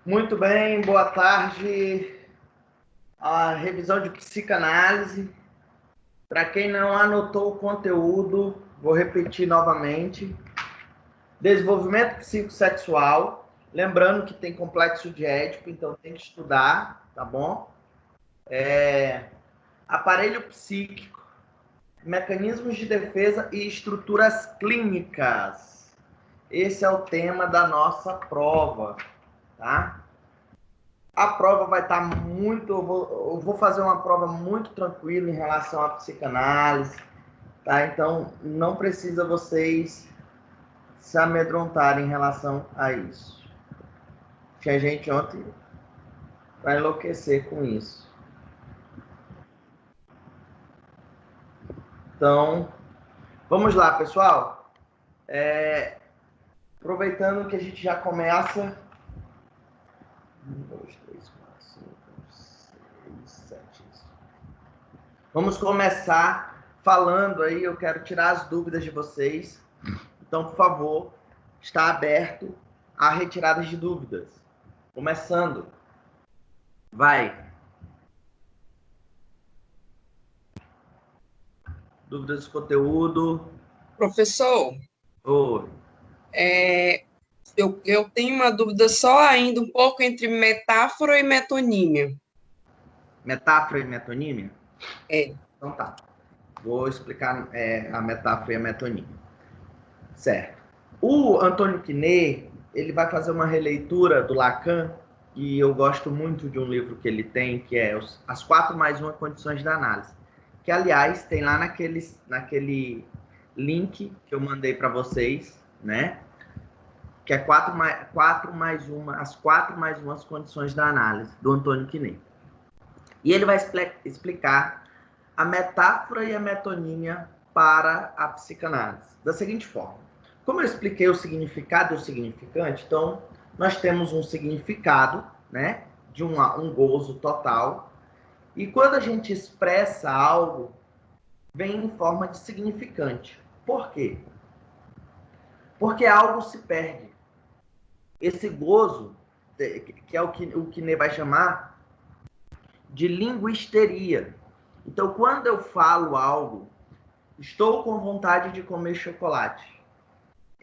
Muito bem, boa tarde. A revisão de psicanálise. Para quem não anotou o conteúdo, vou repetir novamente. Desenvolvimento psicossexual. Lembrando que tem complexo de Édipo, então tem que estudar, tá bom? Aparelho psíquico, mecanismos de defesa e estruturas clínicas. Esse é o tema da nossa prova, tá? A prova vai estar muito... Eu vou fazer uma prova muito tranquila em relação à psicanálise, tá? Então, não precisa vocês se amedrontarem em relação a isso. Tinha gente ontem vai enlouquecer com isso. Então, vamos lá, pessoal. Aproveitando que a gente já começa... 1, 2, 3, 4, 5, 6, 7... Vamos começar falando aí, eu quero tirar as dúvidas de vocês. Então, por favor, está aberto a retiradas de dúvidas. Começando. Vai. Dúvidas de conteúdo. Professor, Oi. eu tenho uma dúvida só ainda um pouco entre metáfora e metonímia. Metáfora e metonímia? Então tá. Vou explicar a metáfora e a metonímia. Certo. O Antônio Quinet, ele vai fazer uma releitura do Lacan, e eu gosto muito de um livro que ele tem, que é As 4 mais 1 Condições da Análise. Que, aliás, tem lá naquele link que eu mandei para vocês, né? Que é as 4 mais 1 Condições da Análise, do Antônio Quinet. E ele vai explicar a metáfora e a metonímia para a psicanálise, da seguinte forma. Como eu expliquei o significado e o significante, então nós temos um significado, né, de um gozo total, e quando a gente expressa algo, vem em forma de significante. Por quê? Porque algo se perde. Esse gozo, que é o que o Quinet vai chamar de linguisteria. Então, quando eu falo algo, estou com vontade de comer chocolate.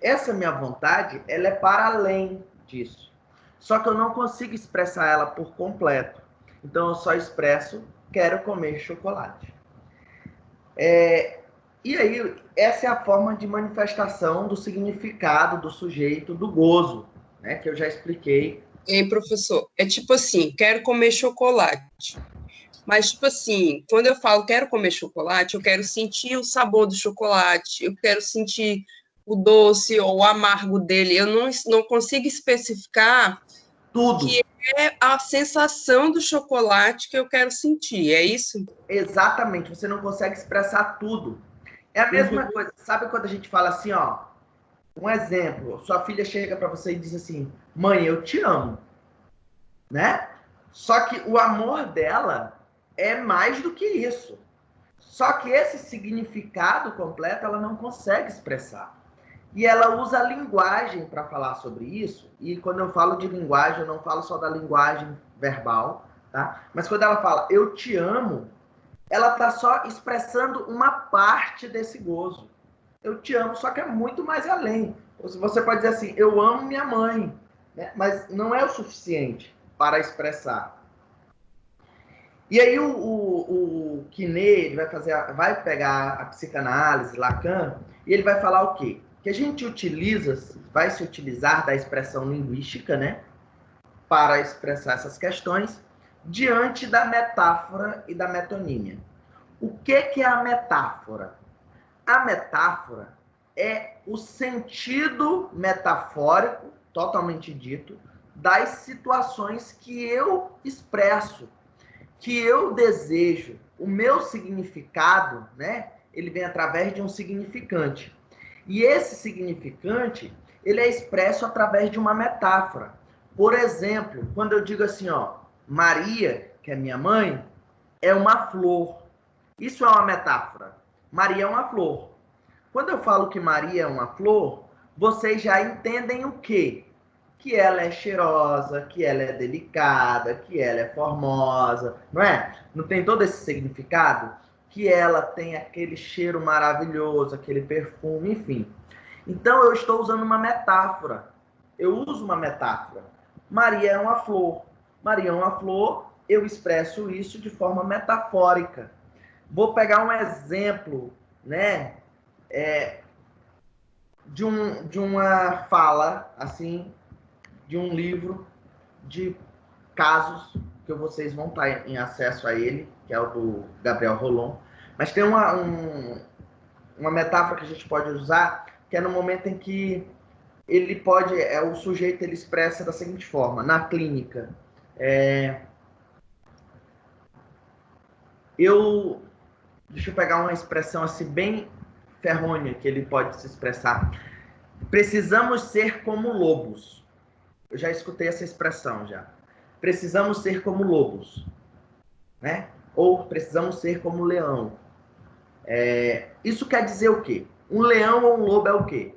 Essa minha vontade, ela é para além disso. Só que eu não consigo expressar ela por completo. Então, eu só expresso, quero comer chocolate. E aí, essa é a forma de manifestação do significado do sujeito, do gozo, né? Que eu já expliquei. Hein, professor? É tipo assim, quero comer chocolate. Mas, tipo assim, quando eu falo quero comer chocolate, eu quero sentir o sabor do chocolate, eu quero sentir o doce ou o amargo dele. Eu não consigo especificar Tudo. que é a sensação do chocolate que eu quero sentir, é isso? Exatamente, você não consegue expressar tudo. É a mesma coisa, sabe quando a gente fala assim, ó, um exemplo, sua filha chega para você e diz assim, mãe, eu te amo, né? Só que o amor dela é mais do que isso. Só que esse significado completo ela não consegue expressar. E ela usa a linguagem para falar sobre isso. E quando eu falo de linguagem, eu não falo só da linguagem verbal, tá? Mas quando ela fala eu te amo, ela está só expressando uma parte desse gozo. Eu te amo, só que é muito mais além. Você pode dizer assim, eu amo minha mãe, né? Mas não é o suficiente para expressar. E aí o Quinet vai pegar a psicanálise, Lacan, e ele vai falar o quê? Que a gente vai se utilizar da expressão linguística, né? Para expressar essas questões, diante da metáfora e da metonímia. O que é a metáfora? A metáfora é o sentido metafórico, totalmente dito, das situações que eu expresso, que eu desejo. O meu significado, né? Ele vem através de um significante. E esse significante, ele é expresso através de uma metáfora. Por exemplo, quando eu digo assim, ó, Maria, que é minha mãe, é uma flor. Isso é uma metáfora. Maria é uma flor. Quando eu falo que Maria é uma flor, vocês já entendem o quê? que ela é cheirosa, que ela é delicada, que ela é formosa, não é? Não tem todo esse significado? Que ela tem aquele cheiro maravilhoso, aquele perfume, enfim. Então eu estou usando uma metáfora. Eu uso uma metáfora. Maria é uma flor. Maria é uma flor, eu expresso isso de forma metafórica. Vou pegar um exemplo, né? De uma fala, assim, de um livro de casos que vocês vão estar em acesso a ele, que é o do Gabriel Rolon. Mas tem uma metáfora que a gente pode usar, que é no momento em que ele pode, o sujeito ele expressa da seguinte forma, na clínica. Deixa eu pegar uma expressão assim bem ferrônia que ele pode se expressar. Precisamos ser como lobos. Eu já escutei essa expressão já. Precisamos ser como lobos, né? Ou precisamos ser como leão. Isso quer dizer o quê? Um leão ou um lobo é o quê?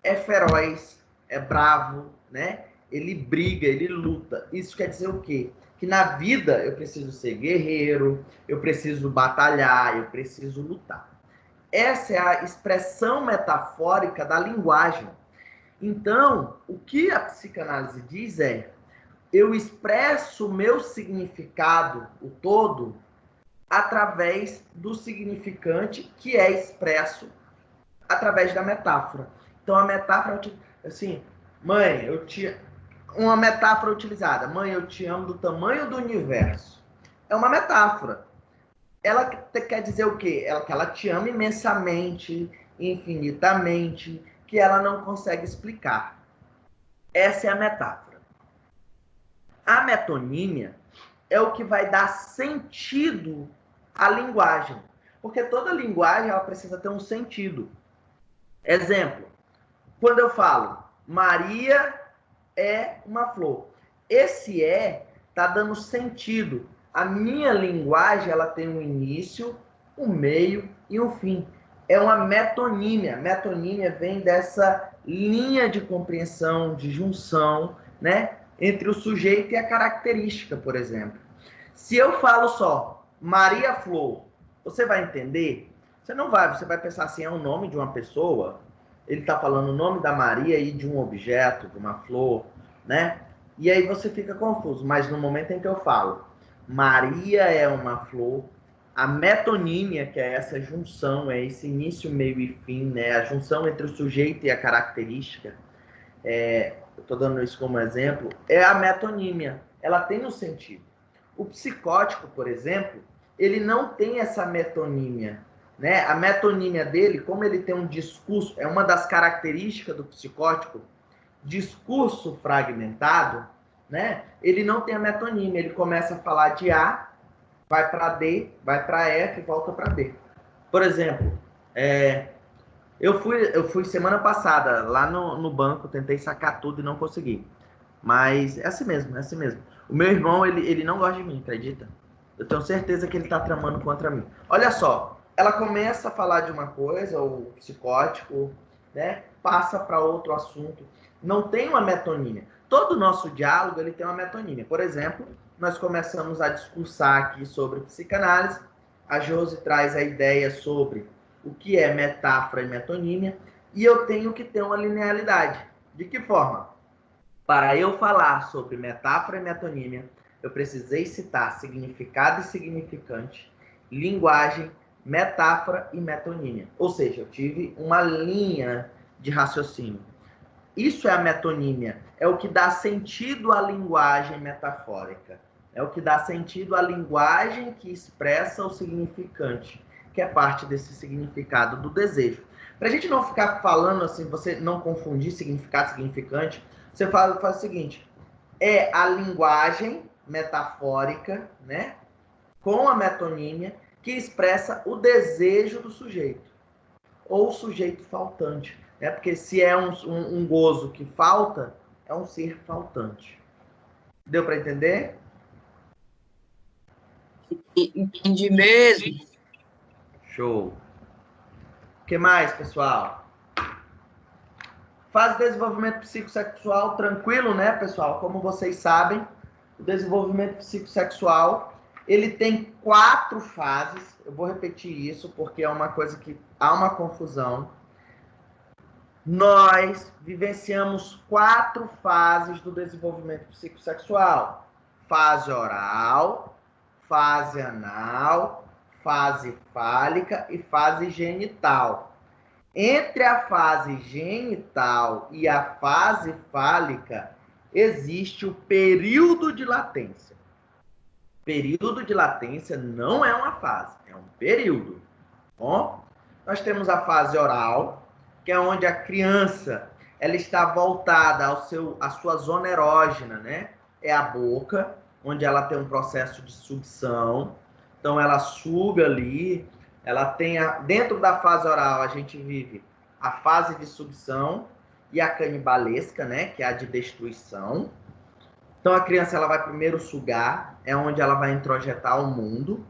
É feroz, é bravo, né? Ele briga, ele luta. Isso quer dizer o quê? Que na vida eu preciso ser guerreiro, eu preciso batalhar, eu preciso lutar. Essa é a expressão metafórica da linguagem. Então, o que a psicanálise diz é: eu expresso o meu significado, o todo, através do significante que é expresso através da metáfora. Então, a metáfora, assim, mãe, uma metáfora utilizada, mãe, eu te amo do tamanho do universo. É uma metáfora. Ela quer dizer o quê? Que ela te ama imensamente, infinitamente, que ela não consegue explicar. Essa é a metáfora. A metonímia é o que vai dar sentido à linguagem. Porque toda linguagem ela precisa ter um sentido. Exemplo, quando eu falo Maria é uma flor. Esse está dando sentido. A minha linguagem ela tem um início, um meio e um fim. É uma metonímia. Metonímia vem dessa linha de compreensão, de junção, né, entre o sujeito e a característica, por exemplo. Se eu falo só Maria Flor, você vai entender? Você não vai, você vai pensar assim, é o nome de uma pessoa, ele está falando o nome da Maria e de um objeto, de uma flor, né? E aí você fica confuso. Mas no momento em que eu falo Maria é uma flor, a metonímia, que é essa junção, é esse início, meio e fim, né? A junção entre o sujeito e a característica, eu estou dando isso como exemplo, é a metonímia. Ela tem um sentido. O psicótico, por exemplo, ele não tem essa metonímia, né? A metonímia dele, como ele tem um discurso, é uma das características do psicótico, discurso fragmentado, né? Ele não tem a metonímia, ele começa a falar de A, vai para D, vai para F e volta para D. Por exemplo, eu fui semana passada lá no banco, tentei sacar tudo e não consegui. Mas é assim mesmo, é assim mesmo. O meu irmão, ele não gosta de mim, acredita? Eu tenho certeza que ele tá tramando contra mim. Olha só, ela começa a falar de uma coisa, o psicótico, né? Passa para outro assunto. Não tem uma metonímia. Todo o nosso diálogo, ele tem uma metonímia. Por exemplo, nós começamos a discursar aqui sobre psicanálise. A Josi traz a ideia sobre o que é metáfora e metonímia. E eu tenho que ter uma linearidade. De que forma? Para eu falar sobre metáfora e metonímia, eu precisei citar significado e significante, linguagem, metáfora e metonímia. Ou seja, eu tive uma linha de raciocínio. Isso é a metonímia, é o que dá sentido à linguagem metafórica. É o que dá sentido à linguagem que expressa o significante, que é parte desse significado do desejo. Para a gente não ficar falando assim, você não confundir significado e significante, você faz o seguinte, é a linguagem metafórica, né, com a metonímia, que expressa o desejo do sujeito, ou o sujeito faltante. Né? Porque se é um gozo que falta, é um ser faltante. Deu para entender? Entendi mesmo. Show. O que mais, pessoal? Fase de desenvolvimento psicossexual, tranquilo, né, pessoal? Como vocês sabem, o desenvolvimento psicossexual, ele tem 4 fases. Eu vou repetir isso porque é uma coisa que há uma confusão. Nós vivenciamos 4 fases do desenvolvimento psicossexual. Fase oral, fase anal, fase fálica e fase genital. Entre a fase genital e a fase fálica, existe o período de latência. Período de latência não é uma fase, é um período. Bom, nós temos a fase oral, que é onde a criança ela está voltada à sua zona erógena, né? É a boca, onde ela tem um processo de sucção. Então, ela suga ali. Ela tem dentro da fase oral, a gente vive a fase de sucção e a canibalesca, né? Que é a de destruição. Então, a criança ela vai primeiro sugar, é onde ela vai introjetar o mundo,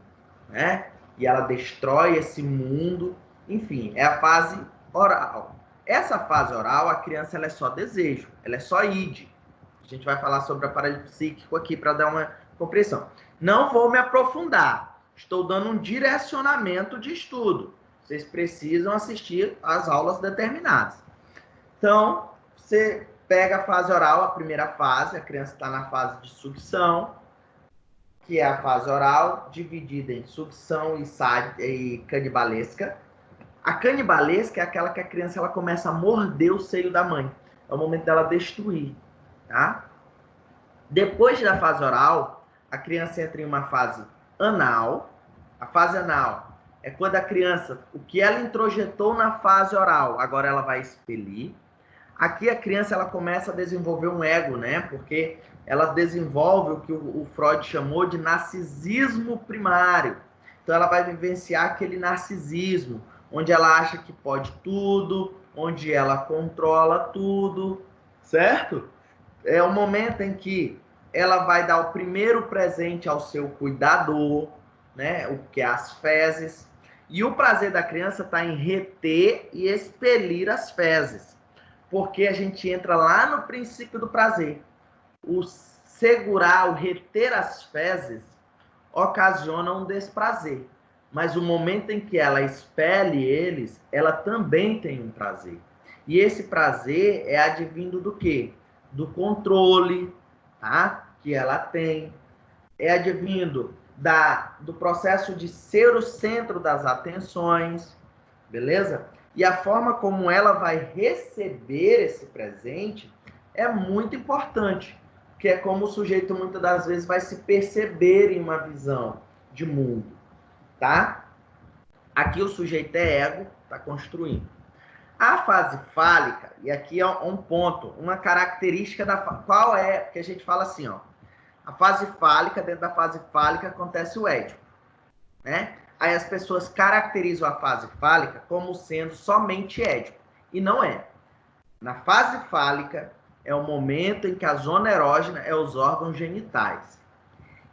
né? E ela destrói esse mundo. Enfim, é a fase oral. Essa fase oral, a criança ela é só desejo, ela é só id. A gente vai falar sobre o aparelho psíquico aqui para dar uma compreensão. Não vou me aprofundar, estou dando um direcionamento de estudo. Vocês precisam assistir às aulas determinadas. Então, você pega a fase oral, a primeira fase, a criança está na fase de sucção, que é a fase oral, dividida em sucção e canibalesca. A canibalesca é aquela que a criança ela começa a morder o seio da mãe. É o momento dela destruir, tá? Depois da fase oral, a criança entra em uma fase anal. A fase anal é quando a criança, o que ela introjetou na fase oral, agora ela vai expelir. Aqui a criança ela começa a desenvolver um ego, né? Porque ela desenvolve o que o Freud chamou de narcisismo primário. Então ela vai vivenciar aquele narcisismo, onde ela acha que pode tudo, onde ela controla tudo, certo? É o momento em que ela vai dar o primeiro presente ao seu cuidador, né? O que é as fezes. E o prazer da criança está em reter e expelir as fezes. Porque a gente entra lá no princípio do prazer. O segurar, o reter as fezes ocasiona um desprazer. Mas o momento em que ela expele eles, ela também tem um prazer. E esse prazer é advindo do quê? Do controle, tá? Que ela tem. É advindo do processo de ser o centro das atenções, beleza? E a forma como ela vai receber esse presente é muito importante, que é como o sujeito muitas das vezes vai se perceber em uma visão de mundo, tá? Aqui o sujeito é ego, está construindo. A fase fálica, e aqui é um ponto, uma característica da qual é, que a gente fala assim, ó, a fase fálica, dentro da fase fálica acontece o édipo, né? Aí as pessoas caracterizam a fase fálica como sendo somente édipo, e não é. Na fase fálica é o momento em que a zona erógena é os órgãos genitais.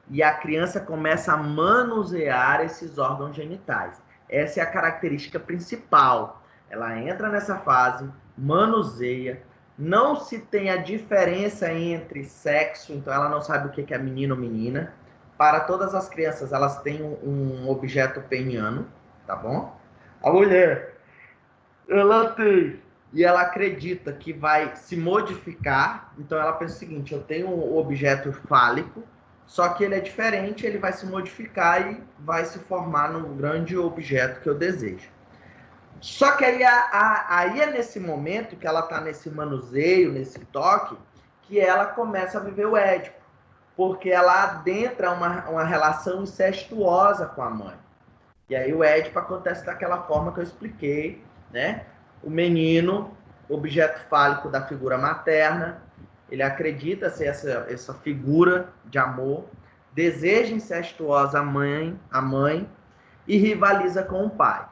E a criança começa a manusear esses órgãos genitais. Essa é a característica principal. Ela entra nessa fase, manuseia, não se tem a diferença entre sexo, então ela não sabe o que é menino ou menina. Para todas as crianças, elas têm um objeto peniano, tá bom? A mulher, ela tem, e ela acredita que vai se modificar, então ela pensa o seguinte, eu tenho um objeto fálico, só que ele é diferente, ele vai se modificar e vai se formar num grande objeto que eu desejo. Só que aí é nesse momento que ela está nesse manuseio, nesse toque, que ela começa a viver o édipo, porque ela adentra uma relação incestuosa com a mãe. E aí o édipo acontece daquela forma que eu expliquei, né? O menino, objeto fálico da figura materna, ele acredita ser essa figura de amor, deseja incestuosa a mãe e rivaliza com o pai.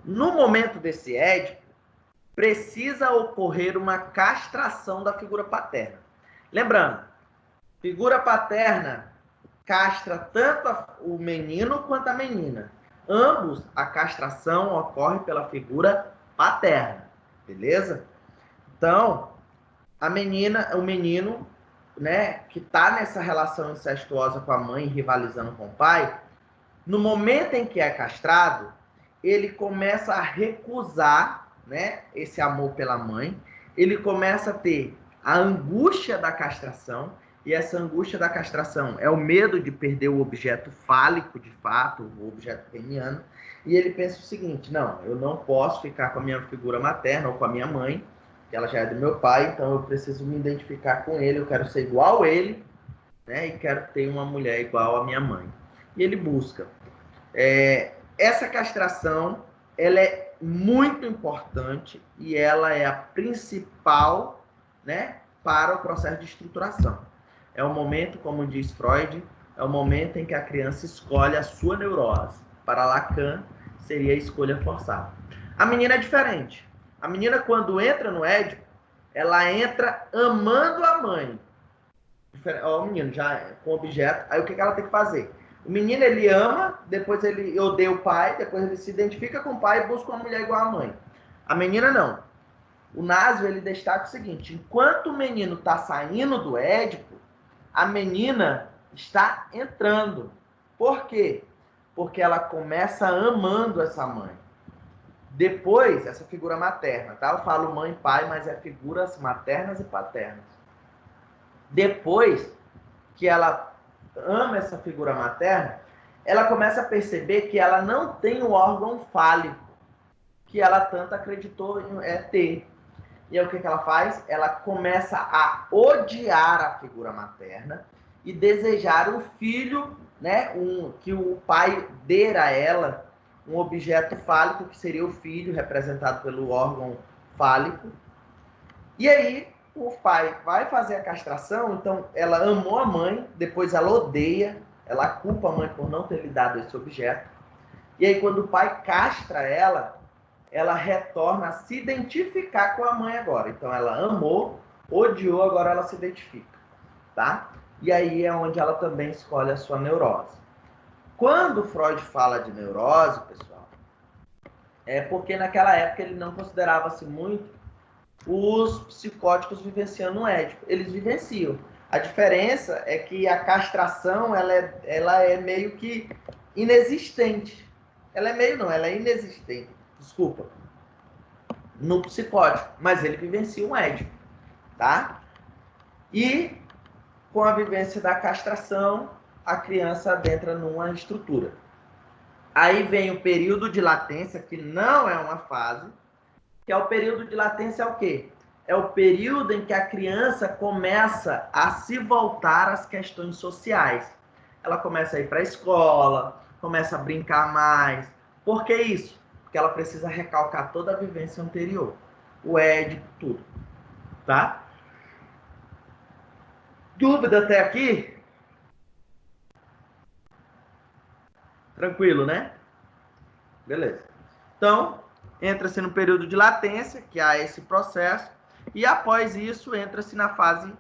No momento desse édipo, precisa ocorrer uma castração da figura paterna. Lembrando, figura paterna castra tanto o menino quanto a menina. Ambos, a castração ocorre pela figura paterna, beleza? Então, a menina, o menino, né, que está nessa relação incestuosa com a mãe, rivalizando com o pai, no momento em que é castrado, ele começa a recusar, né, esse amor pela mãe, ele começa a ter a angústia da castração, e essa angústia da castração é o medo de perder o objeto fálico, de fato, o objeto peniano, e ele pensa o seguinte: não, eu não posso ficar com a minha figura materna ou com a minha mãe, que ela já é do meu pai, então eu preciso me identificar com ele, eu quero ser igual a ele, né, e quero ter uma mulher igual à minha mãe. E ele busca. Essa castração, ela é muito importante e ela é a principal, né, para o processo de estruturação. É o momento, como diz Freud, é o momento em que a criança escolhe a sua neurose. Para Lacan, seria a escolha forçada. A menina é diferente. A menina, quando entra no Édipo, ela entra amando a mãe. Ó, o menino já com objeto. Aí o que ela tem que fazer? O menino, ele ama, depois ele odeia o pai, depois ele se identifica com o pai e busca uma mulher igual à mãe. A menina não. O Nasio, ele destaca o seguinte: enquanto o menino está saindo do Édipo, a menina está entrando. Por quê? Porque ela começa amando essa mãe. Depois, essa figura materna, tá? Eu falo mãe e pai, mas é figuras maternas e paternas. Depois que ela ama essa figura materna, ela começa a perceber que ela não tem o órgão fálico que ela tanto acreditou ter. E aí o que ela faz? Ela começa a odiar a figura materna e desejar um filho, né, que o pai dê a ela um objeto fálico, que seria o filho, representado pelo órgão fálico. E aí o pai vai fazer a castração, então ela amou a mãe, depois ela odeia, ela culpa a mãe por não ter lhe dado esse objeto. E aí quando o pai castra ela retorna a se identificar com a mãe agora. Então ela amou, odiou, agora ela se identifica, tá? E aí é onde ela também escolhe a sua neurose. Quando Freud fala de neurose, pessoal, é porque naquela época ele não considerava-se muito os psicóticos vivenciando o Édipo. Eles vivenciam. A diferença é que a castração, ela é meio que inexistente. Ela é meio não, ela é inexistente. Desculpa. No psicótico. Mas ele vivencia um Édipo, tá? E com a vivência da castração, a criança adentra numa estrutura. Aí vem o período de latência, que não é uma fase, que é o período de latência. É o quê? É o período em que a criança começa a se voltar às questões sociais. Ela começa a ir para a escola, começa a brincar mais. Por que isso? Porque ela precisa recalcar toda a vivência anterior. O Édipo, tudo. Tá? Dúvida até aqui? Tranquilo, né? Beleza. Então, entra-se no período de latência, que há esse processo, e após isso entra-se na fase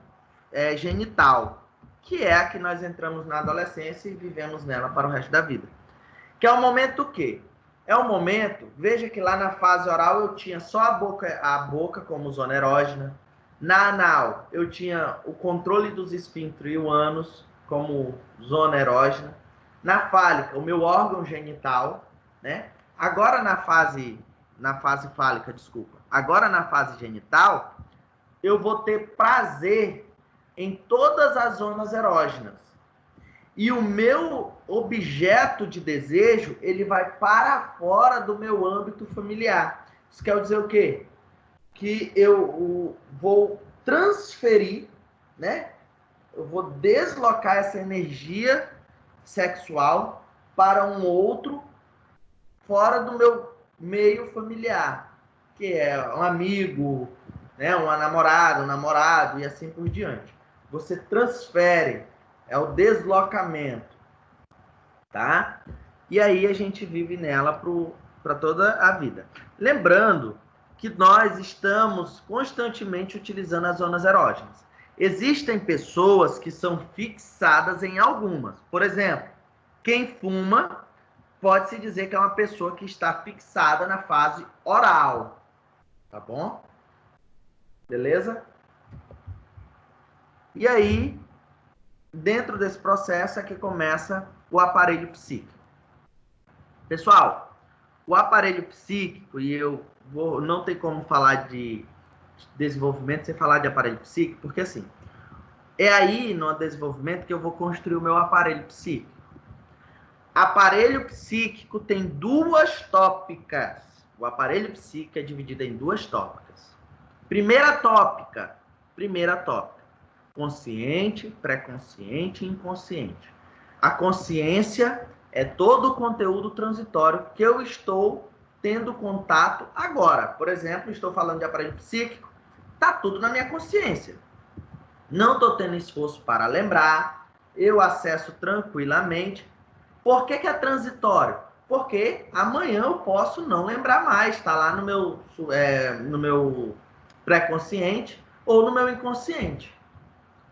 genital, que é a que nós entramos na adolescência e vivemos nela para o resto da vida. Que é o momento o quê? É o momento, veja que lá na fase oral eu tinha só a boca como zona erógena. Na anal eu tinha o controle dos esfíncteres e o ânus como zona erógena. Na fálica, o meu órgão genital, né? Agora na fase fálica, desculpa. Agora na fase genital, eu vou ter prazer em todas as zonas erógenas. E o meu objeto de desejo, ele vai para fora do meu âmbito familiar. Isso quer dizer o quê? Que eu vou transferir, né? Eu vou deslocar essa energia sexual para um outro fora do meu meio familiar, que é um amigo, né, uma namorada, um namorado e assim por diante. Você transfere, é o deslocamento, tá? E aí a gente vive nela para toda a vida. Lembrando que nós estamos constantemente utilizando as zonas erógenas. Existem pessoas que são fixadas em algumas. Por exemplo, quem fuma pode-se dizer que é uma pessoa que está fixada na fase oral, tá bom? Beleza? E aí, dentro desse processo é que começa o aparelho psíquico. Pessoal, o aparelho psíquico, e não tem como falar de desenvolvimento sem falar de aparelho psíquico, porque assim, é aí no desenvolvimento que eu vou construir o meu aparelho psíquico. Aparelho psíquico tem duas tópicas. O aparelho psíquico é dividido em duas tópicas. Primeira tópica, consciente, pré-consciente e inconsciente. A consciência é todo o conteúdo transitório que eu estou tendo contato agora. Por exemplo, estou falando de aparelho psíquico, está tudo na minha consciência. Não estou tendo esforço para lembrar, eu acesso tranquilamente. Por que é transitório? Porque amanhã eu posso não lembrar mais, está lá no meu pré-consciente ou no meu inconsciente.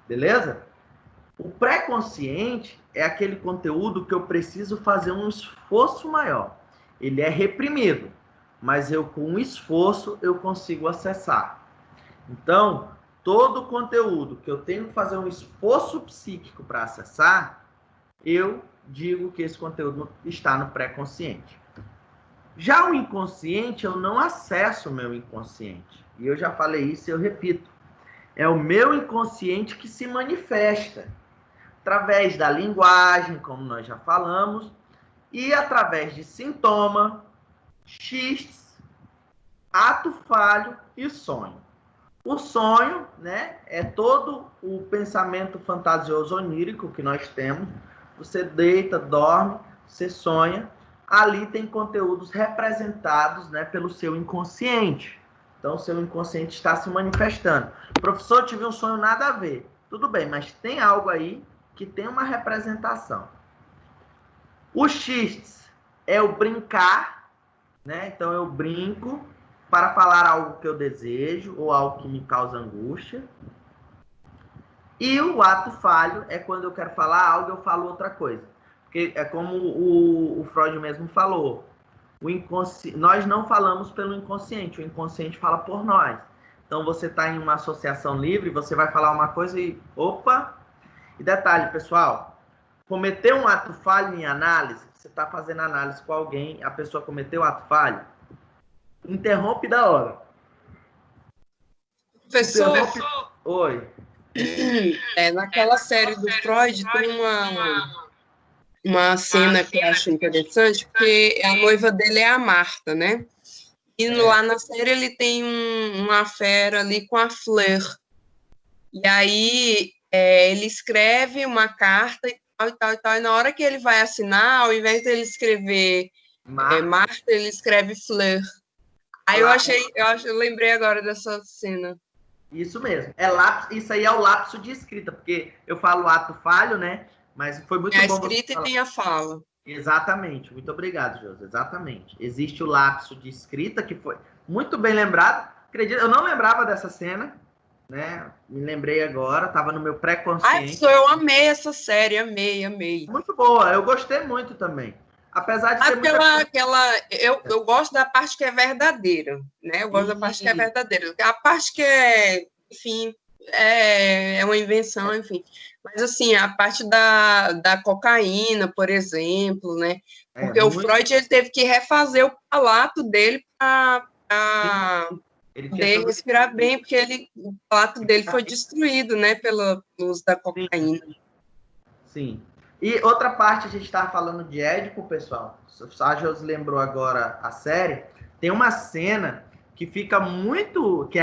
Beleza? O pré-consciente é aquele conteúdo que eu preciso fazer um esforço maior. Ele é reprimido, mas com um esforço eu consigo acessar. Então, todo o conteúdo que eu tenho que fazer um esforço psíquico para acessar, eu digo que esse conteúdo está no pré-consciente. Já o inconsciente, eu não acesso o meu inconsciente. E eu já falei isso e eu repito. É o meu inconsciente que se manifesta através da linguagem, como nós já falamos, e através de sintoma, xistes, ato falho e sonho. O sonho, né, é todo o pensamento fantasioso onírico que nós temos. Você deita, dorme, você sonha. Ali tem conteúdos representados, né, pelo seu inconsciente. Então, o seu inconsciente está se manifestando. Professor, eu tive um sonho nada a ver. Tudo bem, mas tem algo aí que tem uma representação. O xistes é o brincar, né? Então, eu brinco para falar algo que eu desejo ou algo que me causa angústia. E o ato falho é quando eu quero falar algo, eu falo outra coisa. Porque é como o Freud mesmo falou. Nós não falamos pelo inconsciente, o inconsciente fala por nós. Então, você está em uma associação livre, você vai falar uma coisa e... Opa! E detalhe, pessoal, cometer um ato falho em análise, você está fazendo análise com alguém, a pessoa cometeu ato falho, interrompe da hora. Professor, Oi. Naquela série do Freud tem uma cena que eu acho interessante, porque a noiva dele é a Marta, né? E lá na série ele tem uma fera ali com a Fleur. E aí ele escreve uma carta e tal, e tal, e tal. E na hora que ele vai assinar, ao invés de ele escrever Marta, ele escreve Fleur. Aí eu lembrei agora dessa cena. Isso mesmo. Isso aí é o lapso de escrita, porque eu falo ato falho, né? Mas foi muito bom. A escrita e tem a fala. Exatamente. Muito obrigado, Josi. Exatamente. Existe o lapso de escrita, que foi muito bem lembrado. Acredito, eu não lembrava dessa cena, né? Me lembrei agora, estava no meu pré-consciente. Eu amei essa série, amei. Muito boa, eu gostei muito também. Apesar de ser eu gosto da parte que é verdadeira, né? Eu gosto da parte que é verdadeira. A parte que é, enfim, é uma invenção, enfim. Mas, assim, a parte da cocaína, por exemplo, né? Porque o Freud ele teve que refazer o palato dele para poder respirar bem, porque o palato dele foi destruído, né? Pelo uso da cocaína. Sim. E outra parte, a gente estava falando de Édipo, pessoal. A Josi lembrou agora a série. Tem uma cena que fica muito... Que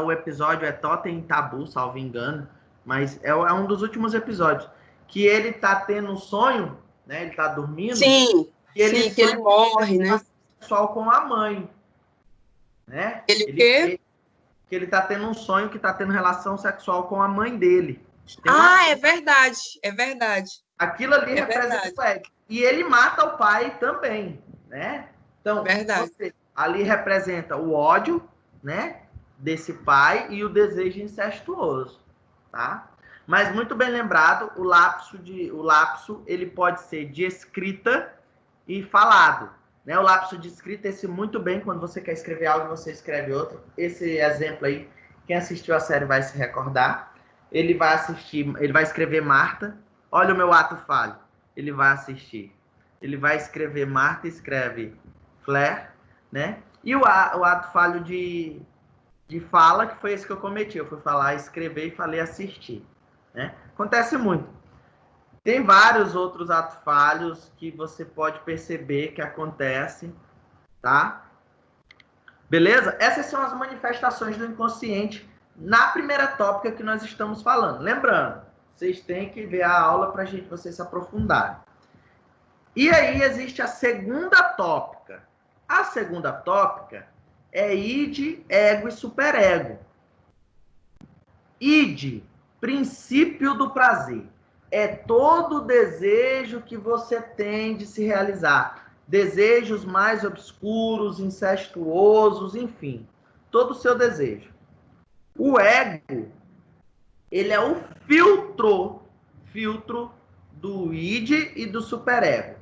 o episódio é Totem e Tabu, salvo engano. Mas é um dos últimos episódios. Que ele tá tendo um sonho, né? Ele tá dormindo. Sim, que ele morre, né? Sexual com a mãe. Né? Que ele tá tendo um sonho que tá tendo relação sexual com a mãe dele. É verdade. Aquilo ali representa o Édipo. E ele mata o pai também, né? Então, ali representa o ódio, né? Desse pai e o desejo incestuoso, tá? Mas muito bem lembrado, o lapso ele pode ser de escrita e falado, né? O lapso de escrita esse muito bem quando você quer escrever algo, você escreve outro. Esse exemplo aí Quem assistiu a série vai se recordar. Ele vai assistir, ele vai escrever Marta. Olha o meu ato falho. Ele vai assistir. Ele vai escrever Marta, escreve Claire, né? E o ato falho de fala, que foi esse que eu cometi. Eu fui falar, escrever e falei assistir, né? Acontece muito. Tem vários outros atos falhos que você pode perceber que acontecem, tá? Beleza? Essas são as manifestações do inconsciente na primeira tópica que nós estamos falando. Lembrando, vocês têm que ver a aula para vocês se aprofundarem. E aí existe a segunda tópica. A segunda tópica é id, ego e superego. Id, princípio do prazer. É todo o desejo que você tem de se realizar. Desejos mais obscuros, incestuosos, enfim. Todo o seu desejo. O ego, ele é o filtro do id e do superego.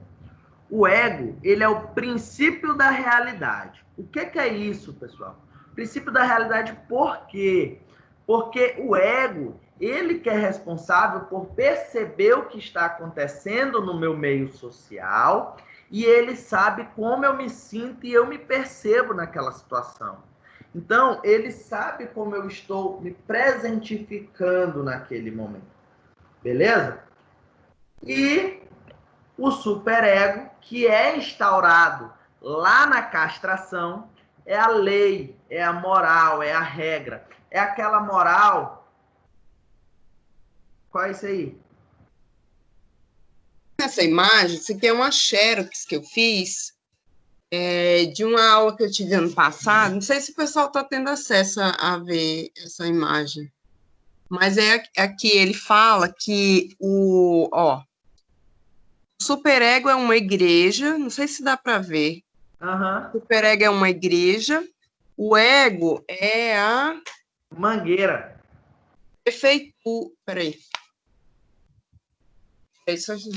O ego, ele é o princípio da realidade. O que é isso, pessoal? Princípio da realidade por quê? Porque o ego, ele que é responsável por perceber o que está acontecendo no meu meio social e ele sabe como eu me sinto e eu me percebo naquela situação. Então, ele sabe como eu estou me presentificando naquele momento. Beleza? E o superego, que é instaurado lá na castração, é a lei, é a moral, é a regra. É aquela moral... Qual é isso aí? Essa imagem, isso aqui é uma xerox que eu fiz de uma aula que eu tive ano passado. Não sei se o pessoal está tendo acesso a ver essa imagem. Mas aqui ele fala que o superego é uma igreja, não sei se dá para ver. Uhum. O superego é uma igreja, o ego é a... mangueira. Prefeitura... Peraí. É isso aqui.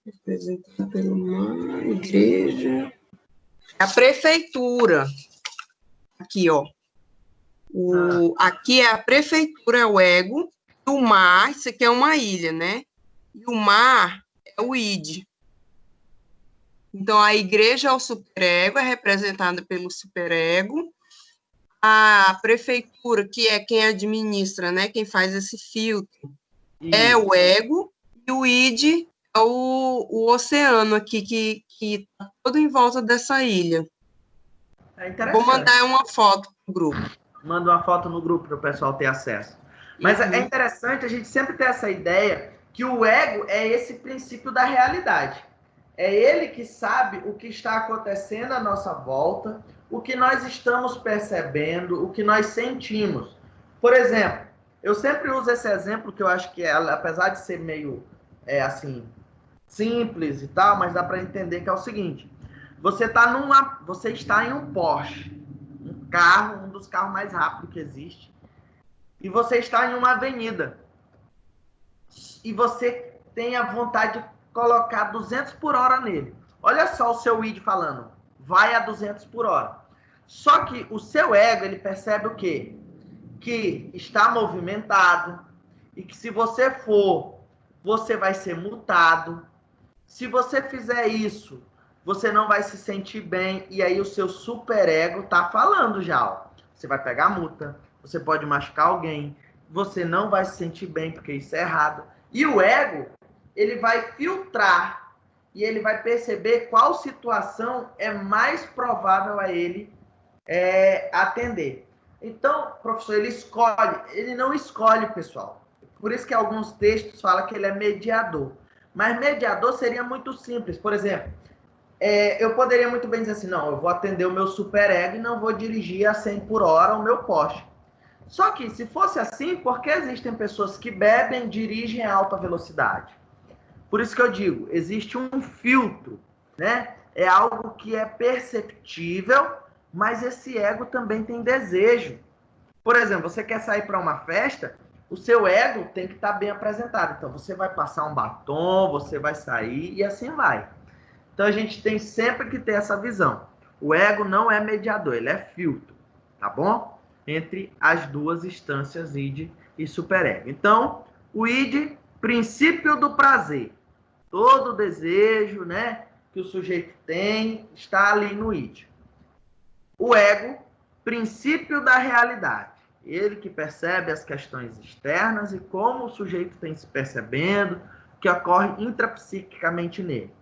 Representada por uma igreja. A prefeitura. Aqui, ó. Aqui é a prefeitura, é o ego. O mar, isso aqui é uma ilha, né? E o mar é o id. Então, a igreja é o superego, é representada pelo superego. A prefeitura, que é quem administra, né? Quem faz esse filtro, é o ego. E o id é o oceano aqui, que está todo em volta dessa ilha. É interessante. Vou mandar uma foto no grupo. Manda uma foto no grupo para o pessoal ter acesso. Mas é interessante a gente sempre ter essa ideia que o ego é esse princípio da realidade. É ele que sabe o que está acontecendo à nossa volta, o que nós estamos percebendo, o que nós sentimos. Por exemplo, eu sempre uso esse exemplo que eu acho que, apesar de ser meio, assim, simples e tal, mas dá para entender que é o seguinte. Você está em um Porsche, um carro, um dos carros mais rápidos que existe, e você está em uma avenida. E você tem a vontade de colocar 200 por hora nele. Olha só o seu id falando, vai a 200 por hora. Só que o seu ego, ele percebe o quê? Que está movimentado e que se você for, você vai ser multado. Se você fizer isso, você não vai se sentir bem. E aí o seu superego tá falando já, ó. Você vai pegar multa, você pode machucar alguém, você não vai se sentir bem porque isso é errado. E o ego, ele vai filtrar e ele vai perceber qual situação é mais provável a ele atender. Então, professor, ele não escolhe, pessoal. Por isso que alguns textos falam que ele é mediador. Mas mediador seria muito simples. Por exemplo, eu poderia muito bem dizer assim, não, eu vou atender o meu superego e não vou dirigir a 100 por hora o meu Porsche. Só que, se fosse assim, por que existem pessoas que bebem e dirigem a alta velocidade? Por isso que eu digo, existe um filtro, né? É algo que é perceptível, mas esse ego também tem desejo. Por exemplo, você quer sair para uma festa, o seu ego tem que estar bem apresentado. Então, você vai passar um batom, você vai sair e assim vai. Então, a gente tem sempre que ter essa visão. O ego não é mediador, ele é filtro, tá bom? entre as duas instâncias id e superego. Então, o id, princípio do prazer. Todo desejo, né, que o sujeito tem está ali no id. O ego, princípio da realidade. Ele que percebe as questões externas e como o sujeito tem se percebendo, que ocorre intrapsiquicamente nele.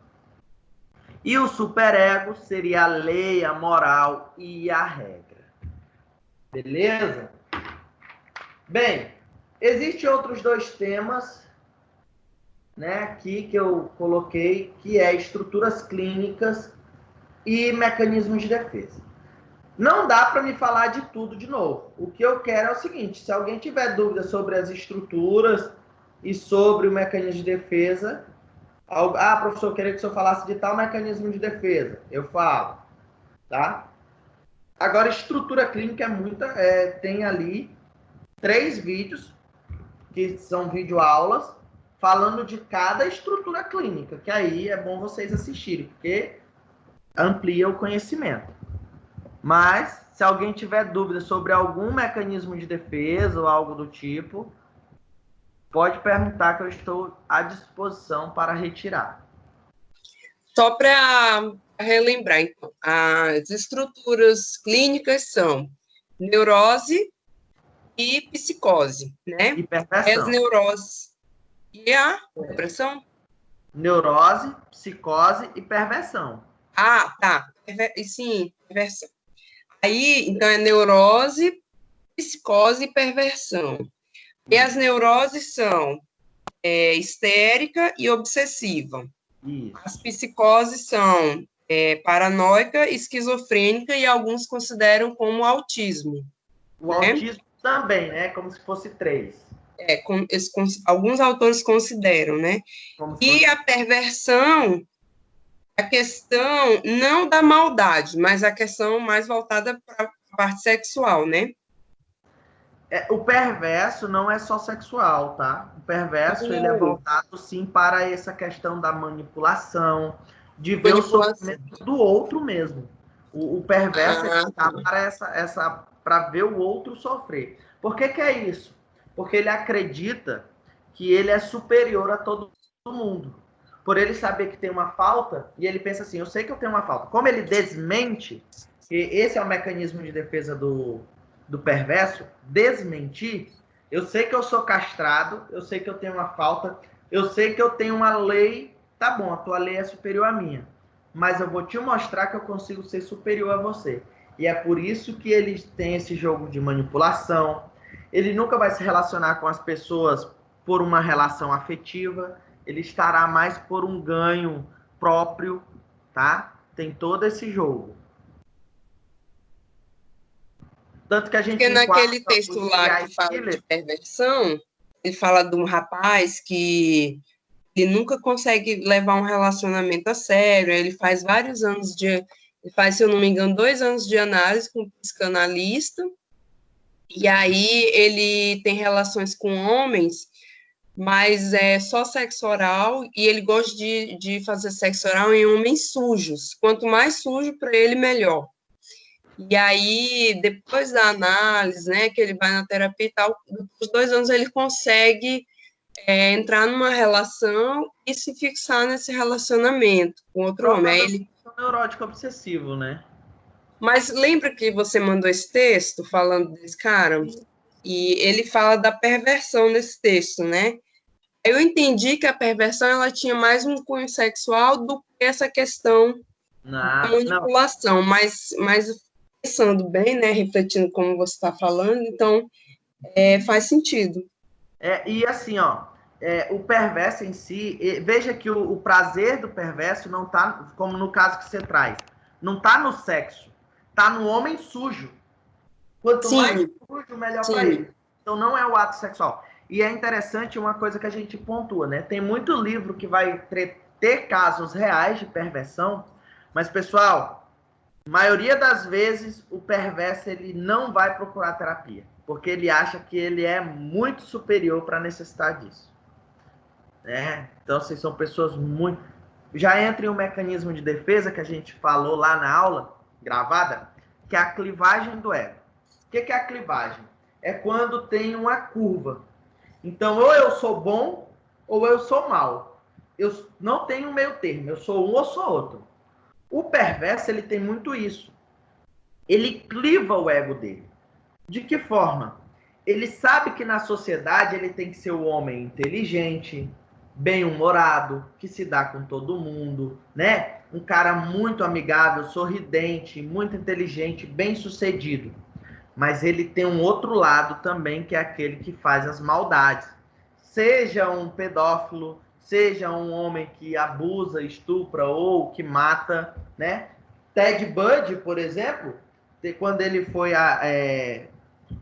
E o superego seria a lei, a moral e a regra. Beleza? Bem, existem outros dois temas, né, aqui que eu coloquei, que é estruturas clínicas e mecanismos de defesa. Não dá para me falar de tudo de novo. O que eu quero é o seguinte, se alguém tiver dúvida sobre as estruturas e sobre o mecanismo de defesa, professor, eu queria que o senhor falasse de tal mecanismo de defesa. Eu falo, tá? Agora, estrutura clínica tem ali 3 vídeos, que são videoaulas, falando de cada estrutura clínica, que aí é bom vocês assistirem, porque amplia o conhecimento. Mas, se alguém tiver dúvida sobre algum mecanismo de defesa ou algo do tipo, pode perguntar que eu estou à disposição para retirar. Só para relembrar, então, as estruturas clínicas são neurose e psicose, né? Hiperversão. As neuroses e a depressão? Neurose, psicose e perversão. Ah, tá. Sim, perversão. Aí, então, é neurose, psicose e perversão. E as neuroses são histérica e obsessiva. Isso. As psicoses são paranoica, esquizofrênica e alguns consideram como autismo. O autismo também, né? Como se fosse 3. Alguns autores consideram, né? E a perversão, a questão não da maldade, mas a questão mais voltada para a parte sexual, né? O perverso não é só sexual, tá? O perverso ele é voltado, sim, para essa questão da manipulação, de ver o sofrimento do outro mesmo. O perverso está para ver o outro sofrer. Por que é isso? Porque ele acredita que ele é superior a todo mundo. Por ele saber que tem uma falta, e ele pensa assim, eu sei que eu tenho uma falta. Como ele desmente, que esse é o mecanismo de defesa do perverso, desmentir, eu sei que eu sou castrado, eu sei que eu tenho uma falta, eu sei que eu tenho uma lei, tá bom, a tua lei é superior à minha, mas eu vou te mostrar que eu consigo ser superior a você. E é por isso que eles têm esse jogo de manipulação. Ele nunca vai se relacionar com as pessoas por uma relação afetiva, ele estará mais por um ganho próprio, tá? Tem todo esse jogo. Tanto que a gente Porque naquele texto lá que fala de perversão, ele fala de um rapaz que ele nunca consegue levar um relacionamento a sério, ele faz vários anos ele faz, se eu não me engano, 2 anos de análise com um psicanalista, e aí ele tem relações com homens, mas é só sexo oral, e ele gosta de fazer sexo oral em homens sujos. Quanto mais sujo, para ele, melhor. E aí, depois da análise, né, que ele vai na terapia e tal, depois de 2 anos ele consegue entrar numa relação e se fixar nesse relacionamento com outro homem. Aí ele... neurótico obsessivo, né? Mas lembra que você mandou esse texto falando desse cara? E ele fala da perversão nesse texto, né? Eu entendi que a perversão ela tinha mais um cunho sexual do que essa questão da manipulação, mas pensando bem, né, refletindo como você está falando, então faz sentido. E assim, ó, o perverso em si, veja que o prazer do perverso não está, como no caso que você traz, não está no sexo, está no homem sujo. Quanto mais sujo, melhor para ele. Então não é o ato sexual. E é interessante uma coisa que a gente pontua, né? Tem muito livro que vai ter casos reais de perversão, mas, pessoal, maioria das vezes o perverso ele não vai procurar terapia, porque ele acha que ele é muito superior para necessitar disso. Então, vocês são pessoas muito... Já entra em um mecanismo de defesa que a gente falou lá na aula gravada, que é a clivagem do ego. O que é a clivagem? É quando tem uma curva. Então, ou eu sou bom, ou eu sou mal. Eu não tenho meio termo, eu sou um ou sou outro. O perverso, ele tem muito isso. Ele cliva o ego dele. De que forma? Ele sabe que na sociedade ele tem que ser o homem inteligente, bem-humorado, que se dá com todo mundo, né? Um cara muito amigável, sorridente, muito inteligente, bem-sucedido. Mas ele tem um outro lado também, que é aquele que faz as maldades. Seja um pedófilo, seja um homem que abusa, estupra ou que mata, né? Ted Bundy, por exemplo, quando ele foi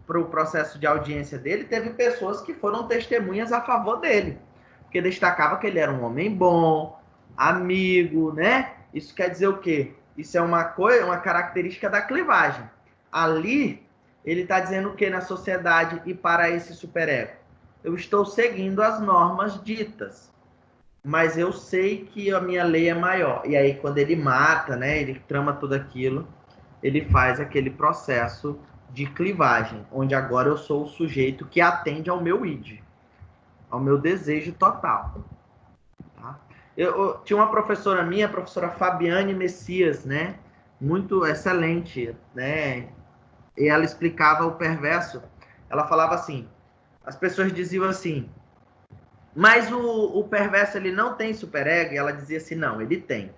para o processo de audiência dele, teve pessoas que foram testemunhas a favor dele, porque destacava que ele era um homem bom, amigo, né? Isso quer dizer o quê? Isso é uma característica da clivagem. Ali, ele está dizendo o que na sociedade e para esse superego? Eu estou seguindo as normas ditas, mas eu sei que a minha lei é maior. E aí, quando ele mata, né? Ele trama tudo aquilo, ele faz aquele processo de clivagem, onde agora eu sou o sujeito que atende ao meu id, ao meu desejo total. Tá? Eu tinha uma professora minha, a professora Fabiane Messias, né? Muito excelente, né? E ela explicava o perverso. Ela falava assim, as pessoas diziam assim, mas o perverso ele não tem superego? E ela dizia assim, não, ele tem.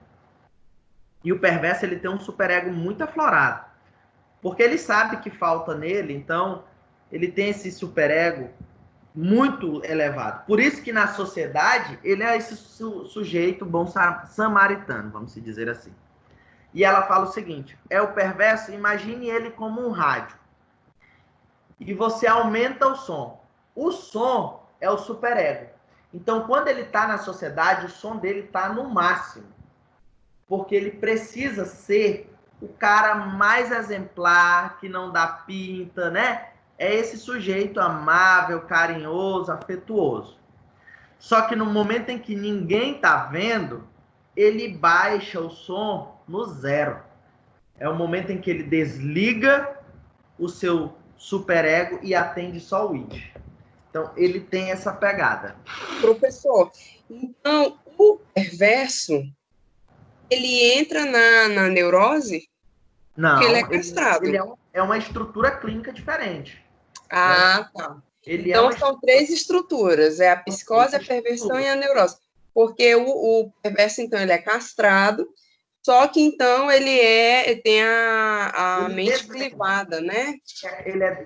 E o perverso ele tem um superego muito aflorado. Porque ele sabe que falta nele, então ele tem esse superego muito elevado. Por isso que na sociedade ele é esse sujeito bom samaritano, vamos dizer assim. E ela fala o seguinte, é o perverso, imagine ele como um rádio. E você aumenta o som. O som é o superego. Então, quando ele está na sociedade, o som dele está no máximo. Porque ele precisa ser o cara mais exemplar, que não dá pinta, né? É esse sujeito amável, carinhoso, afetuoso. Só que no momento em que ninguém está vendo, ele baixa o som no zero. É o momento em que ele desliga o seu superego e atende só o id. Então, ele tem essa pegada. Professor, então, o perverso, ele entra na neurose? Não, Porque ele é castrado. ele é uma estrutura clínica diferente. Ah, Né? tá. Ele então, são três estruturas, é a psicose, a perversão e a neurose. Porque o perverso, então, ele é castrado, só que, então, tem a mente clivada, né?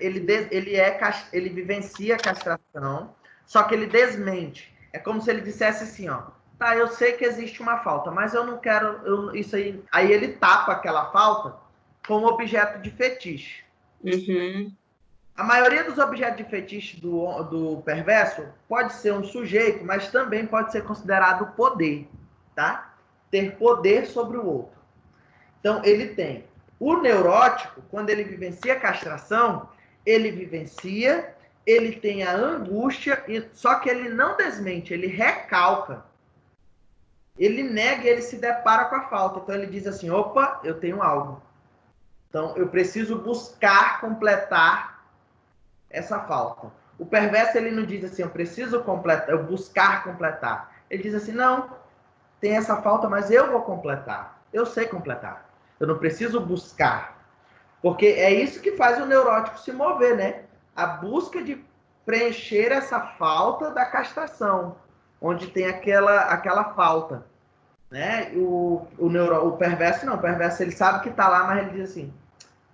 Ele vivencia a castração, só que ele desmente. É como se ele dissesse assim, ó, tá, eu sei que existe uma falta, mas eu não quero isso aí. Aí ele tapa aquela falta como objeto de fetiche. Uhum. A maioria dos objetos de fetiche do perverso pode ser um sujeito, mas também pode ser considerado poder, tá? Ter poder sobre o outro. Então, ele tem. O neurótico, quando ele vivencia a castração, ele vivencia, ele tem a angústia, só que ele não desmente, ele recalca. Ele nega e ele se depara com a falta. Então, ele diz assim, opa, eu tenho algo. Então, eu preciso buscar completar essa falta. O perverso, ele não diz assim, eu preciso completar, eu buscar completar. Ele diz assim, não, tem essa falta, mas eu vou completar. Eu sei completar. Eu não preciso buscar. Porque é isso que faz o neurótico se mover, né? A busca de preencher essa falta da castração, onde tem aquela falta. Né? O perverso não. O perverso, ele sabe que está lá, mas ele diz assim,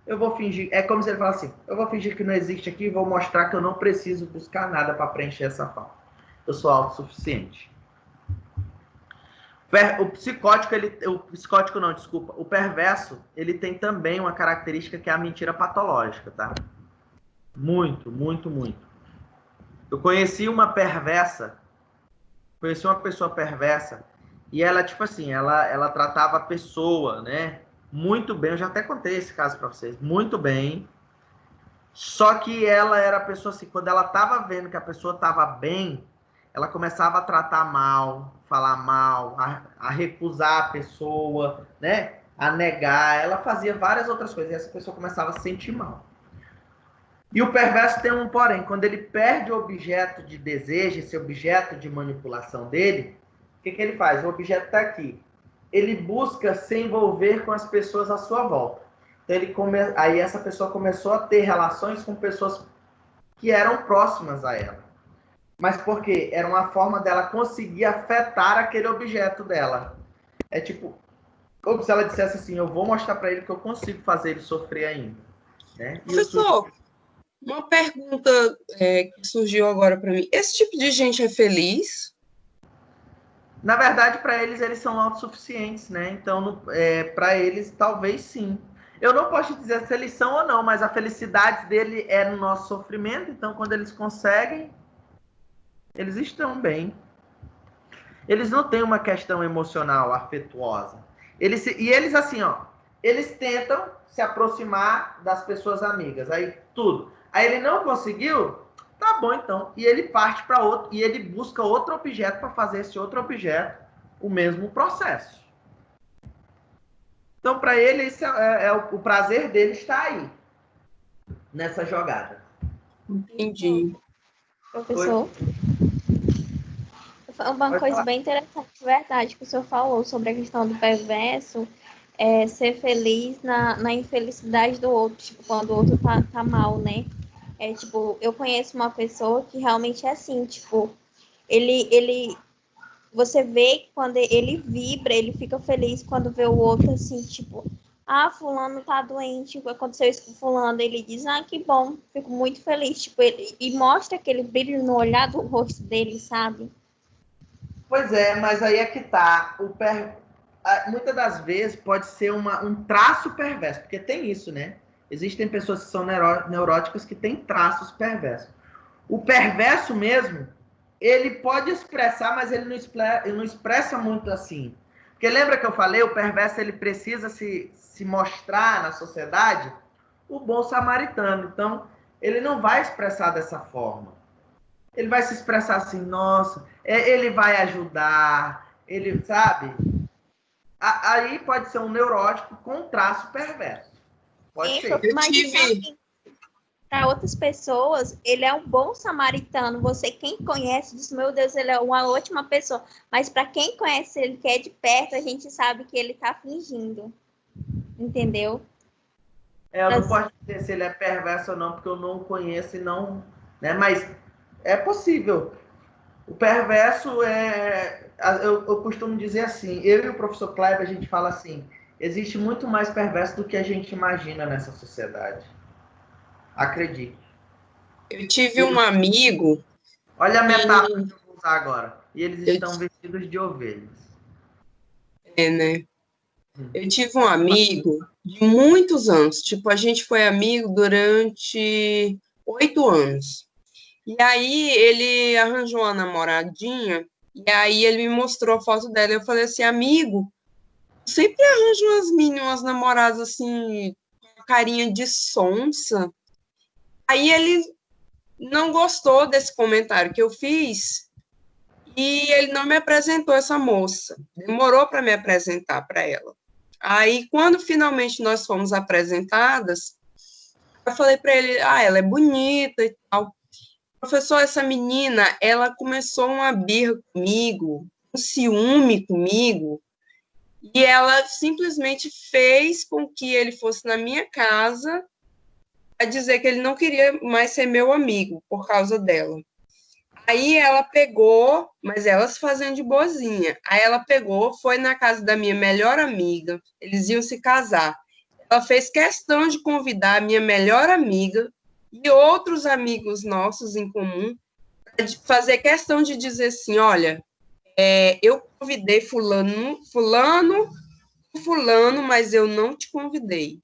eu vou fingir, é como se ele falasse assim, eu vou fingir que não existe aqui e vou mostrar que eu não preciso buscar nada para preencher essa falta. Eu sou autossuficiente. O psicótico não, desculpa. O perverso, ele tem também uma característica que é a mentira patológica, tá? Muito, muito, muito. Eu conheci uma pessoa perversa, e ela, tipo assim, ela tratava a pessoa, né? Muito bem, eu já até contei esse caso para vocês, muito bem. Só que ela era a pessoa assim, quando ela tava vendo que a pessoa tava bem, ela começava a tratar mal, falar mal, a recusar a pessoa, né? A negar. Ela fazia várias outras coisas e essa pessoa começava a se sentir mal. E o perverso tem um porém, quando ele perde o objeto de desejo, esse objeto de manipulação dele, o que ele faz? O objeto está aqui. Ele busca se envolver com as pessoas à sua volta. Então aí essa pessoa começou a ter relações com pessoas que eram próximas a ela. Mas por quê? Era uma forma dela conseguir afetar aquele objeto dela. É tipo, como se ela dissesse assim, eu vou mostrar para ele que eu consigo fazer ele sofrer ainda. Né? Professor, uma pergunta que surgiu agora para mim. Esse tipo de gente é feliz? Na verdade, para eles são autossuficientes, né? Então, para eles, talvez sim. Eu não posso dizer se eles são ou não, mas a felicidade dele é no nosso sofrimento. Então, quando eles conseguem, eles estão bem. Eles não têm uma questão emocional, afetuosa. Eles, assim, ó, eles tentam se aproximar das pessoas amigas. Aí, tudo. Aí ele não conseguiu, tá bom, então. E ele parte para outro, e ele busca outro objeto para fazer esse outro objeto o mesmo processo. Então, para ele, o prazer dele está aí, nessa jogada. Entendi. Professor? Uma coisa bem interessante, verdade, que o senhor falou sobre a questão do perverso, ser feliz na infelicidade do outro, tipo, quando o outro tá mal, né? Tipo, eu conheço uma pessoa que realmente é assim, tipo, você vê que quando ele vibra, ele fica feliz quando vê o outro assim, tipo, fulano tá doente, aconteceu isso com fulano, ele diz, que bom, fico muito feliz, tipo, e mostra aquele brilho no olhar do rosto dele, sabe? Pois é, mas aí é que tá. Muitas das vezes pode ser um traço perverso, porque tem isso, né? Existem pessoas que são neuróticas que têm traços perversos. O perverso mesmo, ele pode expressar, mas ele não expressa muito assim. Porque lembra que eu falei, o perverso ele precisa se mostrar na sociedade o bom samaritano. Então, ele não vai expressar dessa forma. Ele vai se expressar assim, nossa, ele vai ajudar, ele, sabe? Aí pode ser um neurótico com traço perverso. Pode ser. Mas para outras pessoas, ele é um bom samaritano. Você, quem conhece, diz, meu Deus, ele é uma ótima pessoa. Mas para quem conhece ele, que é de perto, a gente sabe que ele está fingindo. Entendeu? Eu não posso dizer se ele é perverso ou não, porque eu não o conheço e não. Né? Mas é possível. O perverso é. Eu costumo dizer assim, eu e o professor Kleber, a gente fala assim, existe muito mais perverso do que a gente imagina nessa sociedade. Acredite. Eu tive um amigo. Olha a metáfora que eu vou usar agora. E eles estão vestidos de ovelhas. Né? Eu tive um amigo de muitos anos. Tipo, a gente foi amigo durante 8 anos. E aí ele arranjou uma namoradinha. E aí ele me mostrou a foto dela. Eu falei assim, amigo, sempre arranjo umas namoradas assim, com carinha de sonsa. Aí ele não gostou desse comentário que eu fiz e ele não me apresentou essa moça. Demorou para me apresentar para ela. Aí, quando finalmente nós fomos apresentadas, eu falei para ele, ela é bonita e tal. Professor, essa menina, ela começou uma birra comigo, um ciúme comigo, e ela simplesmente fez com que ele fosse na minha casa a dizer que ele não queria mais ser meu amigo por causa dela. Aí ela pegou, mas ela se fazendo de boazinha. Aí ela pegou, foi na casa da minha melhor amiga, eles iam se casar. Ela fez questão de convidar a minha melhor amiga e outros amigos nossos em comum, de fazer questão de dizer assim, olha, eu convidei fulano, mas eu não te convidei.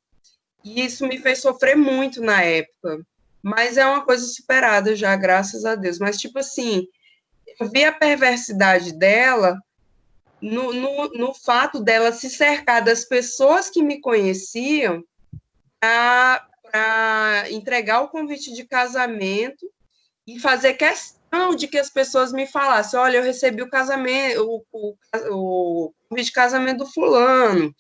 E isso me fez sofrer muito na época. Mas é uma coisa superada já, graças a Deus. Mas, tipo assim, eu vi a perversidade dela no fato dela se cercar das pessoas que me conheciam para entregar o convite de casamento e fazer questão de que as pessoas me falassem, olha, eu recebi o casamento, o convite de casamento do fulano,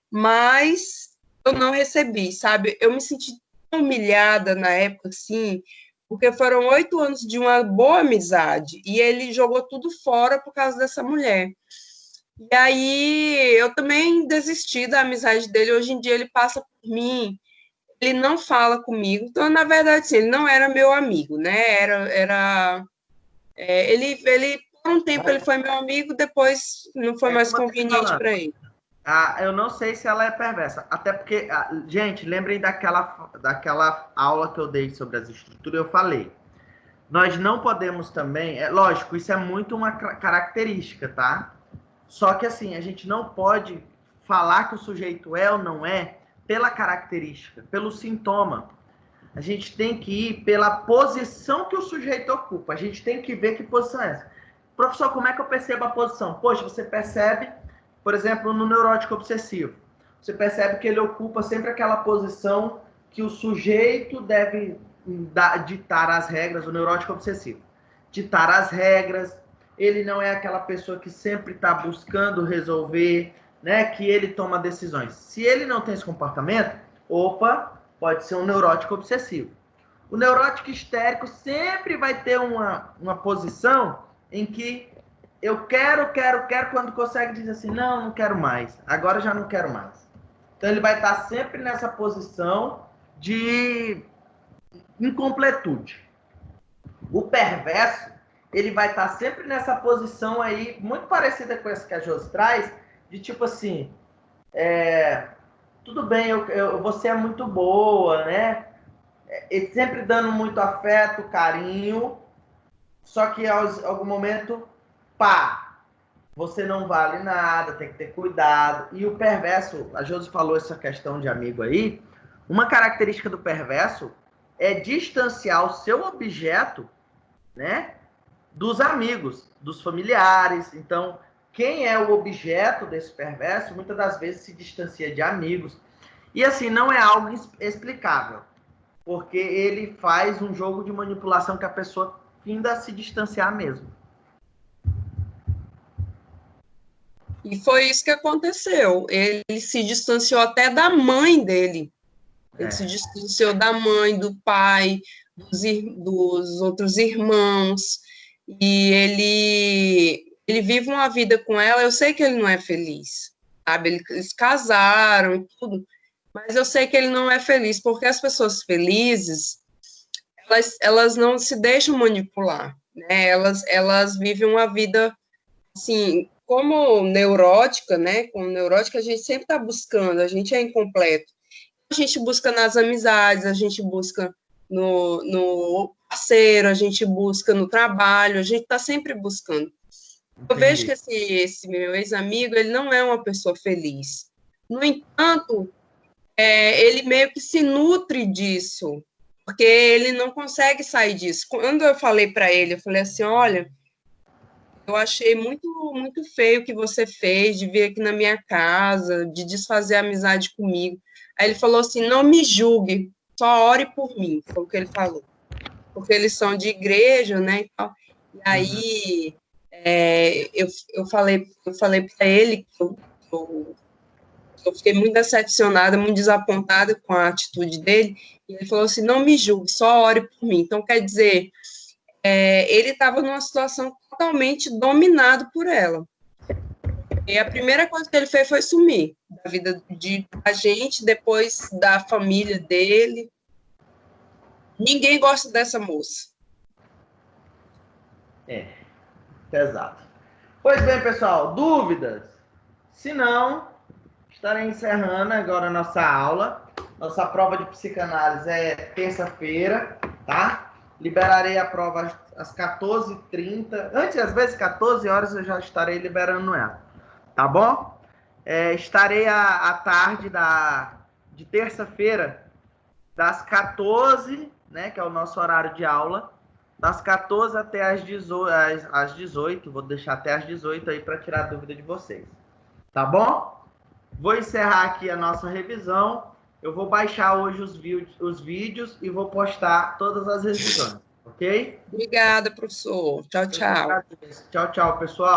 mas eu não recebi, sabe? Eu me senti humilhada na época, assim, porque foram 8 anos de uma boa amizade, e ele jogou tudo fora por causa dessa mulher. E aí eu também desisti da amizade dele. Hoje em dia ele passa por mim, ele não fala comigo. Então, na verdade, sim, ele não era meu amigo, né? Ele por um tempo ele foi meu amigo, depois não foi mais como eu tô conveniente falando. para ele. Eu não sei se ela é perversa. Até porque, gente, lembrem daquela aula que eu dei sobre as estruturas, eu falei. Nós não podemos também, lógico, isso é muito uma característica, tá? Só que assim, a gente não pode falar que o sujeito é ou não é pela característica, pelo sintoma. A gente tem que ir pela posição que o sujeito ocupa. A gente tem que ver que posição é essa. Professor, como é que eu percebo a posição? Poxa, você percebe, por exemplo, no neurótico obsessivo. Você percebe que ele ocupa sempre aquela posição que o sujeito deve ditar as regras, o neurótico obsessivo. Ditar as regras, ele não é aquela pessoa que sempre está buscando resolver, né? Que ele toma decisões. Se ele não tem esse comportamento, pode ser um neurótico obsessivo. O neurótico histérico sempre vai ter uma posição em que eu quero, quando consegue dizer assim, não quero mais, agora já não quero mais. Então ele vai estar sempre nessa posição de incompletude. O perverso, ele vai estar sempre nessa posição aí, muito parecida com essa que a Josi traz, de tipo assim, tudo bem, você é muito boa, né? Ele sempre dando muito afeto, carinho, só que em algum momento, você não vale nada, tem que ter cuidado. E o perverso, a Josi falou essa questão de amigo aí, uma característica do perverso é distanciar o seu objeto, né, dos amigos, dos familiares. Então, quem é o objeto desse perverso, muitas das vezes se distancia de amigos. E assim, não é algo explicável, porque ele faz um jogo de manipulação que a pessoa finda a se distanciar mesmo. E foi isso que aconteceu. Ele se distanciou até da mãe dele. Ele se distanciou da mãe, do pai, dos outros irmãos. E ele vive uma vida com ela. Eu sei que ele não é feliz, sabe? Eles casaram e tudo, mas eu sei que ele não é feliz, porque as pessoas felizes, elas não se deixam manipular, né? Elas vivem uma vida, assim, como neurótica, né? Como neurótica, a gente sempre está buscando, a gente é incompleto. A gente busca nas amizades, a gente busca no parceiro, a gente busca no trabalho, a gente está sempre buscando. Eu vejo que esse meu ex-amigo, ele não é uma pessoa feliz. No entanto, ele meio que se nutre disso, porque ele não consegue sair disso. Quando eu falei para ele, eu falei assim, olha, eu achei muito, muito feio o que você fez, de vir aqui na minha casa, de desfazer a amizade comigo. Aí ele falou assim, não me julgue, só ore por mim, foi o que ele falou. Porque eles são de igreja, né, e tal. E aí, eu falei para ele que eu fiquei muito decepcionada, muito desapontada com a atitude dele, e ele falou assim, não me julgue, só ore por mim. Então, quer dizer, ele estava numa situação totalmente dominado por ela. E a primeira coisa que ele fez foi sumir da vida da gente, depois da família dele. Ninguém gosta dessa moça. Pesado. Pois bem, pessoal, dúvidas? Se não, estarei encerrando agora a nossa aula. Nossa prova de psicanálise é terça-feira, tá? Liberarei a prova às 14h30. Antes, às vezes, 14 horas, eu já estarei liberando ela. Tá bom? Estarei à tarde de terça-feira, das 14, né, que é o nosso horário de aula, das 14 até às 18. Vou deixar até às 18 aí para tirar a dúvida de vocês. Tá bom? Vou encerrar aqui a nossa revisão. Eu vou baixar hoje os vídeos e vou postar todas as revisões, ok? Obrigada, professor. Tchau, tchau. Tchau, tchau, pessoal.